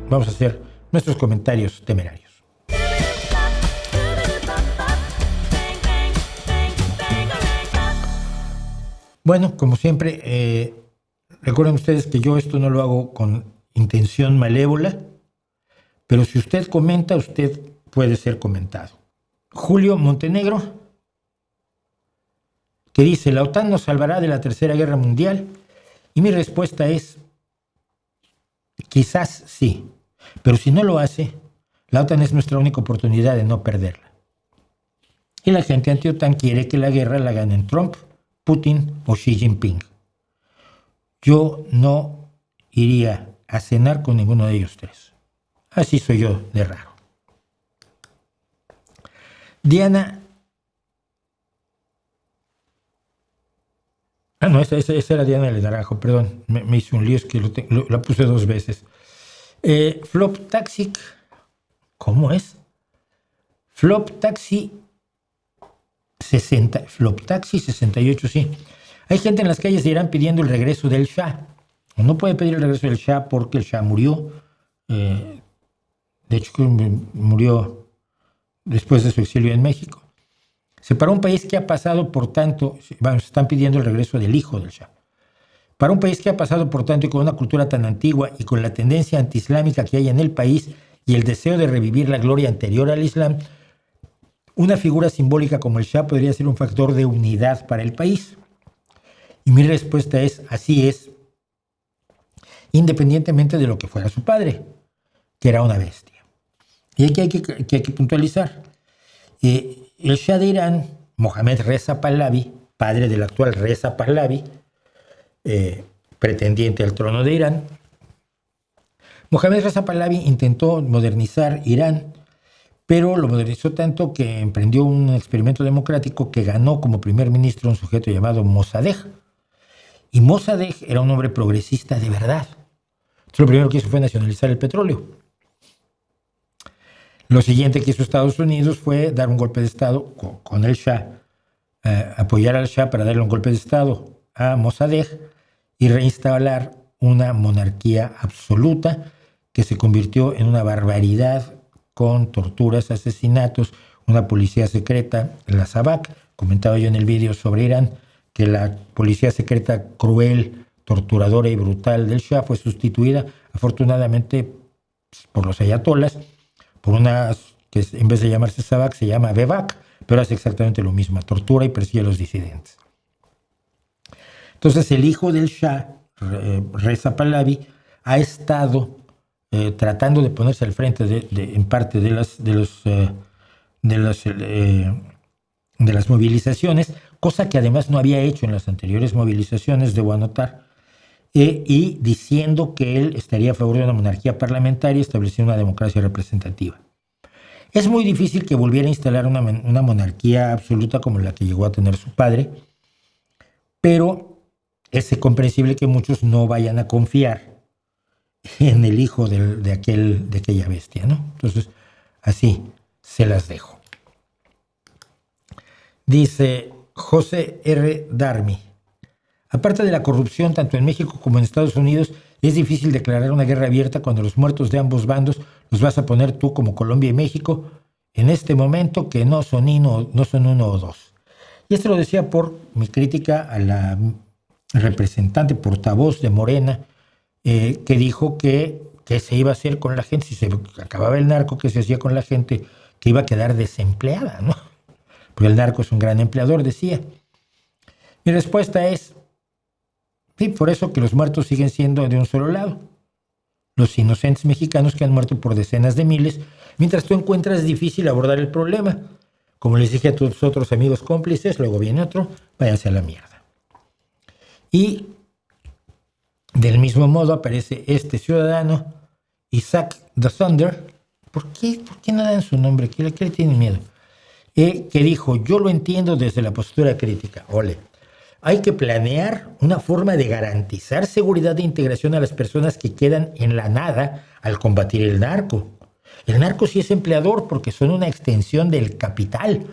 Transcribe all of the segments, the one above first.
vamos a hacer nuestros comentarios temerarios. Bueno, como siempre, recuerden ustedes que yo esto no lo hago con intención malévola, pero si usted comenta, usted puede ser comentado. Julio Montenegro, que dice, la OTAN nos salvará de la Tercera Guerra Mundial, y mi respuesta es, quizás sí, pero si no lo hace, la OTAN es nuestra única oportunidad de no perderla. Y la gente anti-OTAN quiere que la guerra la ganen Trump, Putin o Xi Jinping. Yo no iría a cenar con ninguno de ellos tres. Así soy yo de raro. Diana. No, esa era Diana del Naranjo, perdón. Me hice un lío, es que la puse 2 veces. Flop Taxi. ¿Cómo es? Flop Taxi 60. Flop Taxi 68, sí. Hay gente en las calles de Irán pidiendo el regreso del Shah. No puede pedir el regreso del Shah porque el Shah murió. De hecho, murió después de su exilio en México. Para un país que ha pasado por tanto, están pidiendo el regreso del hijo del Shah. Para un país que ha pasado por tanto y con una cultura tan antigua y con la tendencia antiislámica que hay en el país y el deseo de revivir la gloria anterior al Islam, una figura simbólica como el Shah podría ser un factor de unidad para el país. Y mi respuesta es, así es, independientemente de lo que fuera su padre, que era una bestia. Y aquí hay que puntualizar. El Shah de Irán, Mohammad Reza Pahlavi, padre del actual Reza Pahlavi, pretendiente al trono de Irán, Mohammad Reza Pahlavi intentó modernizar Irán, pero lo modernizó tanto que emprendió un experimento democrático que ganó como primer ministro un sujeto llamado Mossadegh. Y Mossadegh era un hombre progresista de verdad. Entonces, lo primero que hizo fue nacionalizar el petróleo. Lo siguiente que hizo Estados Unidos fue dar un golpe de Estado con el Shah, apoyar al Shah para darle un golpe de Estado a Mossadegh y reinstalar una monarquía absoluta que se convirtió en una barbaridad con torturas, asesinatos, una policía secreta, la SAVAK. Comentaba yo en el vídeo sobre Irán que la policía secreta cruel, torturadora y brutal del Shah fue sustituida, afortunadamente, por los ayatolas, por unas que en vez de llamarse SAVAK se llama VEVAK, pero hace exactamente lo mismo, tortura y persigue a los disidentes. Entonces el hijo del Shah, Reza Pahlavi, ha estado tratando de ponerse al frente en parte de las movilizaciones, cosa que además no había hecho en las anteriores movilizaciones, debo anotar, y diciendo que él estaría a favor de una monarquía parlamentaria estableciendo una democracia representativa. Es muy difícil que volviera a instalar una monarquía absoluta como la que llegó a tener su padre, pero es comprensible que muchos no vayan a confiar en el hijo de aquella bestia, ¿no? Entonces, así se las dejo. Dice José R. Darmi, aparte de la corrupción tanto en México como en Estados Unidos, es difícil declarar una guerra abierta cuando los muertos de ambos bandos los vas a poner tú como Colombia y México en este momento que no son uno o dos. Y esto lo decía por mi crítica a la representante portavoz de Morena, que dijo que se iba a hacer con la gente, si se acababa el narco, que se hacía con la gente que iba a quedar desempleada, ¿no? Porque el narco es un gran empleador, decía. Mi respuesta es, sí, por eso que los muertos siguen siendo de un solo lado. Los inocentes mexicanos que han muerto por decenas de miles, mientras tú encuentras difícil abordar el problema. Como les dije a tus otros amigos cómplices, luego viene otro, váyanse a la mierda. Y del mismo modo aparece este ciudadano, Isaac the Thunder. ¿Por qué no dan su nombre? ¿Qué le tienen miedo? Que dijo, yo lo entiendo desde la postura crítica. Ole. Hay que planear una forma de garantizar seguridad e integración a las personas que quedan en la nada al combatir el narco. El narco sí es empleador porque son una extensión del capital.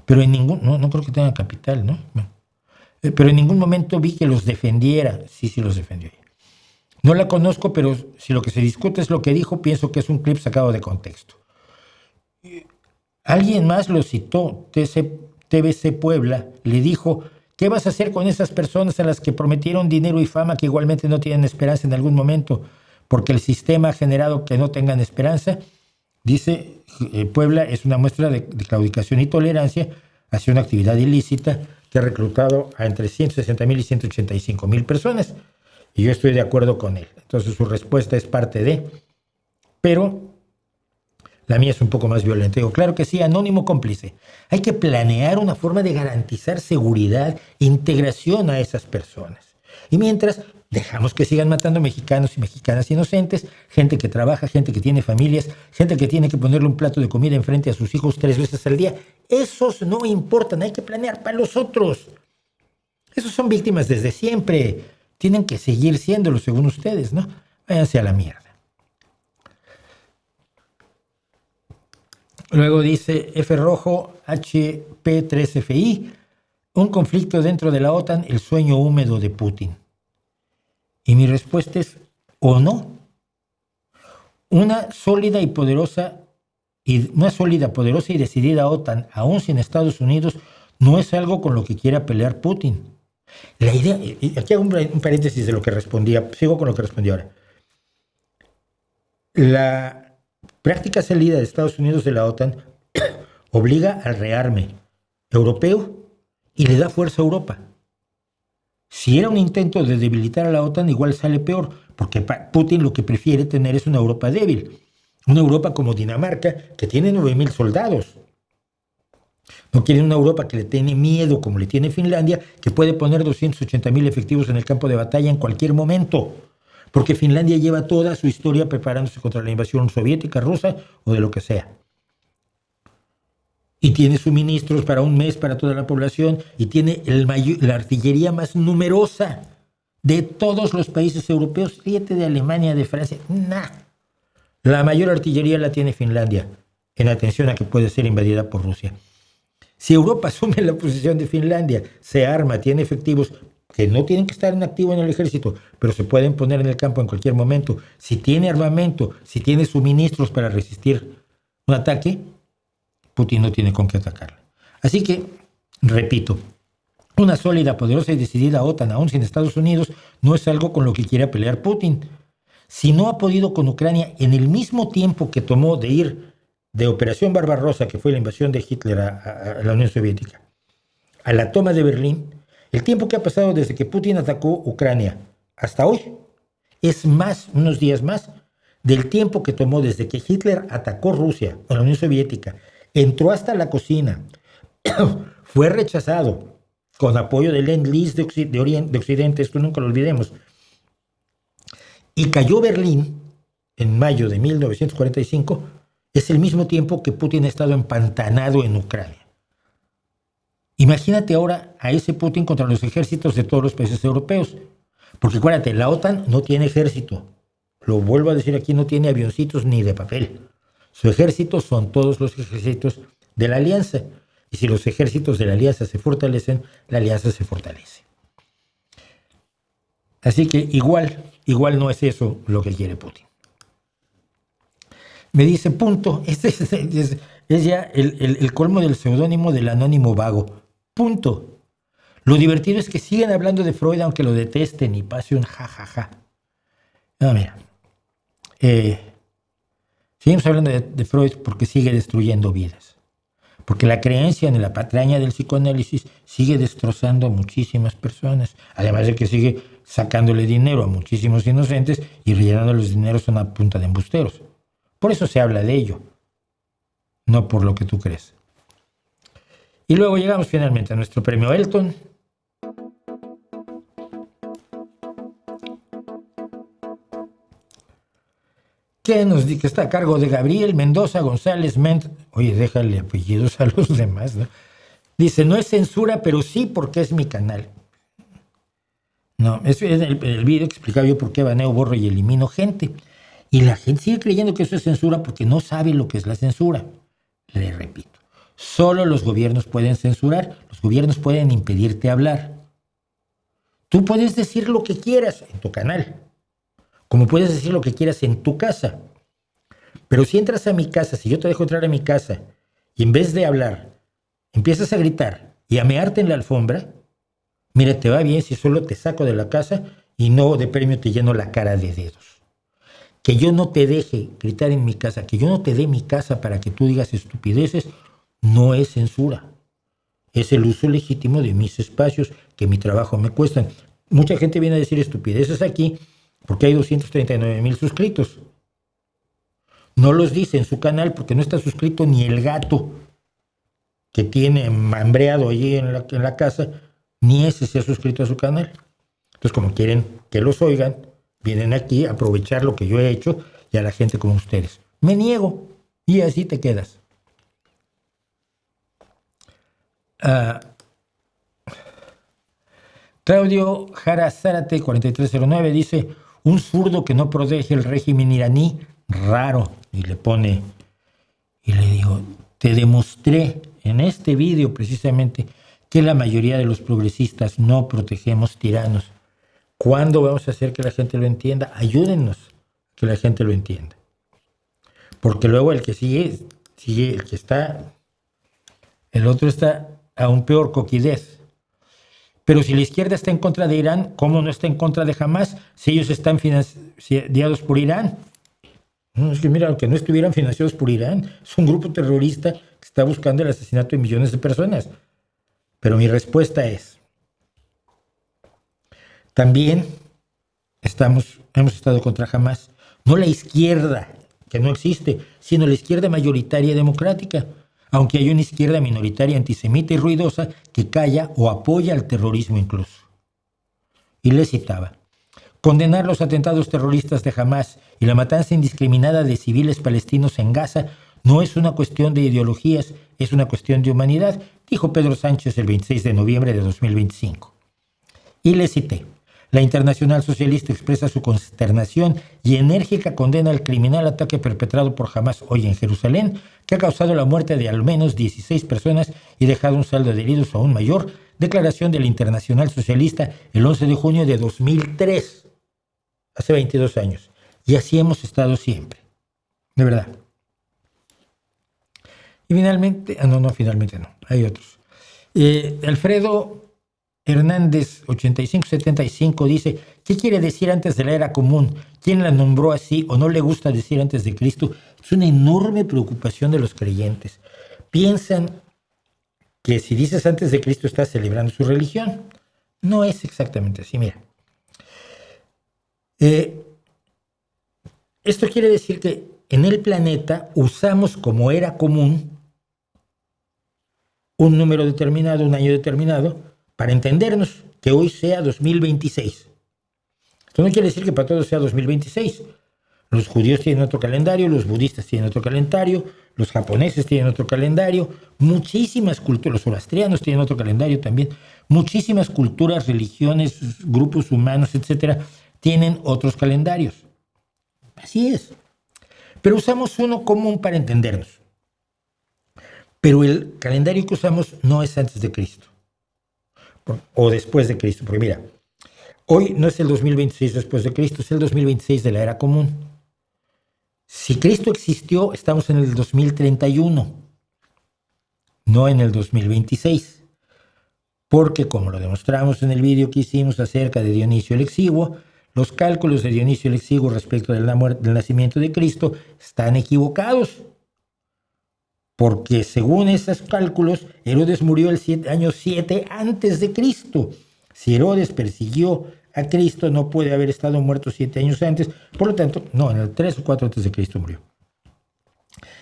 Pero no creo que tengan capital, ¿no? Pero en ningún momento vi que los defendiera. Sí los defendió. No la conozco, pero si lo que se discute es lo que dijo, pienso que es un clip sacado de contexto. Alguien más lo citó, TVC Puebla, le dijo: ¿qué vas a hacer con esas personas a las que prometieron dinero y fama que igualmente no tienen esperanza en algún momento? Porque el sistema ha generado que no tengan esperanza. Dice, Puebla es una muestra de claudicación y tolerancia hacia una actividad ilícita que ha reclutado a entre 160,000 y 185,000 personas. Y yo estoy de acuerdo con él. Entonces su respuesta es parte de, pero la mía es un poco más violenta. Digo, claro que sí, anónimo cómplice. Hay que planear una forma de garantizar seguridad e integración a esas personas. Y mientras, dejamos que sigan matando mexicanos y mexicanas inocentes, gente que trabaja, gente que tiene familias, gente que tiene que ponerle un plato de comida enfrente a sus hijos 3 veces al día. Esos no importan, hay que planear para los otros. Esos son víctimas desde siempre. Tienen que seguir siéndolo según ustedes, ¿no? Váyanse a la mierda. Luego dice F rojo HP3FI, un conflicto dentro de la OTAN, el sueño húmedo de Putin. Y mi respuesta es, o no. Una sólida, poderosa y decidida OTAN, aún sin Estados Unidos, no es algo con lo que quiera pelear Putin. La idea, y aquí hago un paréntesis de lo que respondía, sigo con lo que respondí ahora. La práctica salida de Estados Unidos de la OTAN obliga al rearme europeo y le da fuerza a Europa. Si era un intento de debilitar a la OTAN, igual sale peor, porque Putin lo que prefiere tener es una Europa débil. Una Europa como Dinamarca, que tiene 9,000 soldados. No quiere una Europa que le tiene miedo, como le tiene Finlandia, que puede poner 280,000 efectivos en el campo de batalla en cualquier momento. Porque Finlandia lleva toda su historia preparándose contra la invasión soviética, rusa o de lo que sea. Y tiene suministros para un mes para toda la población y tiene la artillería más numerosa de todos los países europeos, 7 de Alemania, de Francia. Nah. La mayor artillería la tiene Finlandia, en atención a que puede ser invadida por Rusia. Si Europa asume la posición de Finlandia, se arma, tiene efectivos que no tienen que estar en activo en el ejército, pero se pueden poner en el campo en cualquier momento. Si tiene armamento, si tiene suministros para resistir un ataque, Putin no tiene con qué atacarla. Así que, repito, una sólida, poderosa y decidida OTAN, aún sin Estados Unidos, no es algo con lo que quiera pelear Putin. Si no ha podido con Ucrania en el mismo tiempo que tomó de ir de Operación Barbarossa, que fue la invasión de Hitler a la Unión Soviética, a la toma de Berlín, el tiempo que ha pasado desde que Putin atacó Ucrania hasta hoy es más, unos días más, del tiempo que tomó desde que Hitler atacó Rusia o la Unión Soviética, entró hasta la cocina, fue rechazado con apoyo del Lend-Lease de Occidente, esto nunca lo olvidemos, y cayó Berlín en mayo de 1945, es el mismo tiempo que Putin ha estado empantanado en Ucrania. Imagínate ahora a ese Putin contra los ejércitos de todos los países europeos. Porque acuérdate, la OTAN no tiene ejército. Lo vuelvo a decir aquí, no tiene avioncitos ni de papel. Su ejército son todos los ejércitos de la alianza. Y si los ejércitos de la alianza se fortalecen, la alianza se fortalece. Así que igual no es eso lo que quiere Putin. Me dice, punto, este es ya el colmo del seudónimo del anónimo vago. Punto. Lo divertido es que siguen hablando de Freud aunque lo detesten y pase un jajaja. No, mira. Seguimos hablando de Freud porque sigue destruyendo vidas. Porque la creencia en la patraña del psicoanálisis sigue destrozando a muchísimas personas. Además de que sigue sacándole dinero a muchísimos inocentes y rellenando los dineros a una punta de embusteros. Por eso se habla de ello, no por lo que tú crees. Y luego llegamos finalmente a nuestro premio Elton. Que está a cargo de Gabriel Mendoza González Ment. Oye, déjale apellidos a los demás, ¿no? Dice, no es censura, pero sí porque es mi canal. No, eso es el video que explicaba yo por qué baneo, borro y elimino gente. Y la gente sigue creyendo que eso es censura porque no sabe lo que es la censura. Le repito, solo los gobiernos pueden censurar, los gobiernos pueden impedirte hablar. Tú puedes decir lo que quieras en tu canal. como puedes decir lo que quieras en tu casa. Pero si entras a mi casa, si yo te dejo entrar a mi casa, y en vez de hablar, empiezas a gritar y a mearte en la alfombra, mira, te va bien si solo te saco de la casa y no de premio te lleno la cara de dedos. Que yo no te deje gritar en mi casa, que yo no te dé mi casa para que tú digas estupideces, no es censura. Es el uso legítimo de mis espacios que mi trabajo me cuestan. Mucha gente viene a decir estupideces aquí porque hay 239,000 suscritos. No los dice en su canal porque no está suscrito ni el gato que tiene hambreado allí en la casa, ni ese se ha suscrito a su canal. Entonces, como quieren que los oigan, vienen aquí a aprovechar lo que yo he hecho y a la gente como ustedes. Me niego y así te quedas. Claudio Jara Zárate 4309 dice: un zurdo que no protege el régimen iraní, raro. Y le pone, y le digo, te demostré en este vídeo precisamente que la mayoría de los progresistas no protegemos tiranos. ¿Cuándo vamos a hacer que la gente lo entienda? Ayúdennos que la gente lo entienda. Porque luego el que sigue, el que está, el otro está aún peor, coquidez. Pero si la izquierda está en contra de Irán, ¿cómo no está en contra de Hamás si ellos están financiados por Irán? No, es que mira, aunque no estuvieran financiados por Irán, es un grupo terrorista que está buscando el asesinato de millones de personas. Pero mi respuesta es, también hemos estado contra Hamás, no la izquierda, que no existe, sino la izquierda mayoritaria y democrática, aunque hay una izquierda minoritaria, antisemita y ruidosa que calla o apoya al terrorismo incluso. Y le citaba: condenar los atentados terroristas de Hamás y la matanza indiscriminada de civiles palestinos en Gaza no es una cuestión de ideologías, es una cuestión de humanidad, dijo Pedro Sánchez el 26 de noviembre de 2025. Y le cité: la Internacional Socialista expresa su consternación y enérgica condena al criminal ataque perpetrado por Hamás hoy en Jerusalén, que ha causado la muerte de al menos 16 personas y dejado un saldo de heridos aún mayor. Declaración de la Internacional Socialista el 11 de junio de 2003, hace 22 años. Y así hemos estado siempre, de verdad. Y finalmente, finalmente no, hay otros. Alfredo Hernández 8575 dice: ¿qué quiere decir antes de la era común? ¿Quién la nombró así o no le gusta decir antes de Cristo? Es una enorme preocupación de los creyentes. Piensan que si dices antes de Cristo estás celebrando su religión. No es exactamente así, mira. Esto quiere decir que en el planeta usamos como era común un número determinado, un año determinado, para entendernos, que hoy sea 2026. Esto no quiere decir que para todos sea 2026. Los judíos tienen otro calendario, los budistas tienen otro calendario, los japoneses tienen otro calendario, muchísimas culturas, los zoroastrianos tienen otro calendario también, muchísimas culturas, religiones, grupos humanos, etcétera, tienen otros calendarios. Así es. Pero usamos uno común para entendernos. Pero el calendario que usamos no es antes de Cristo o después de Cristo, porque mira, hoy no es el 2026 después de Cristo, es el 2026 de la era común. Si Cristo existió, estamos en el 2031, no en el 2026, porque como lo demostramos en el vídeo que hicimos acerca de Dionisio el Exiguo, los cálculos de Dionisio el Exiguo respecto del nacimiento de Cristo están equivocados. Porque según esos cálculos, Herodes murió el año 7 antes de Cristo. Si Herodes persiguió a Cristo, no puede haber estado muerto 7 años antes. Por lo tanto, no, en el 3 o 4 antes de Cristo murió.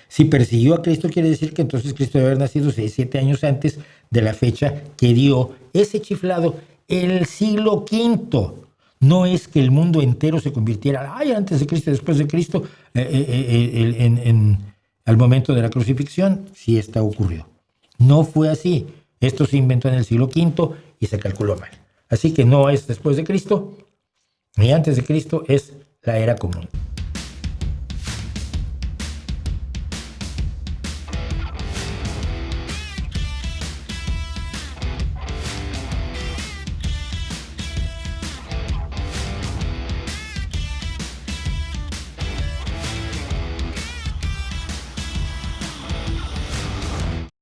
Si persiguió a Cristo, quiere decir que entonces Cristo debe haber nacido 7 años antes de la fecha que dio ese chiflado, el siglo V. No es que el mundo entero se convirtiera, antes de Cristo, después de Cristo, al momento de la crucifixión. Sí está ocurrido. No fue así. Esto se inventó en el siglo V y se calculó mal. Así que no es después de Cristo ni antes de Cristo, es la era común.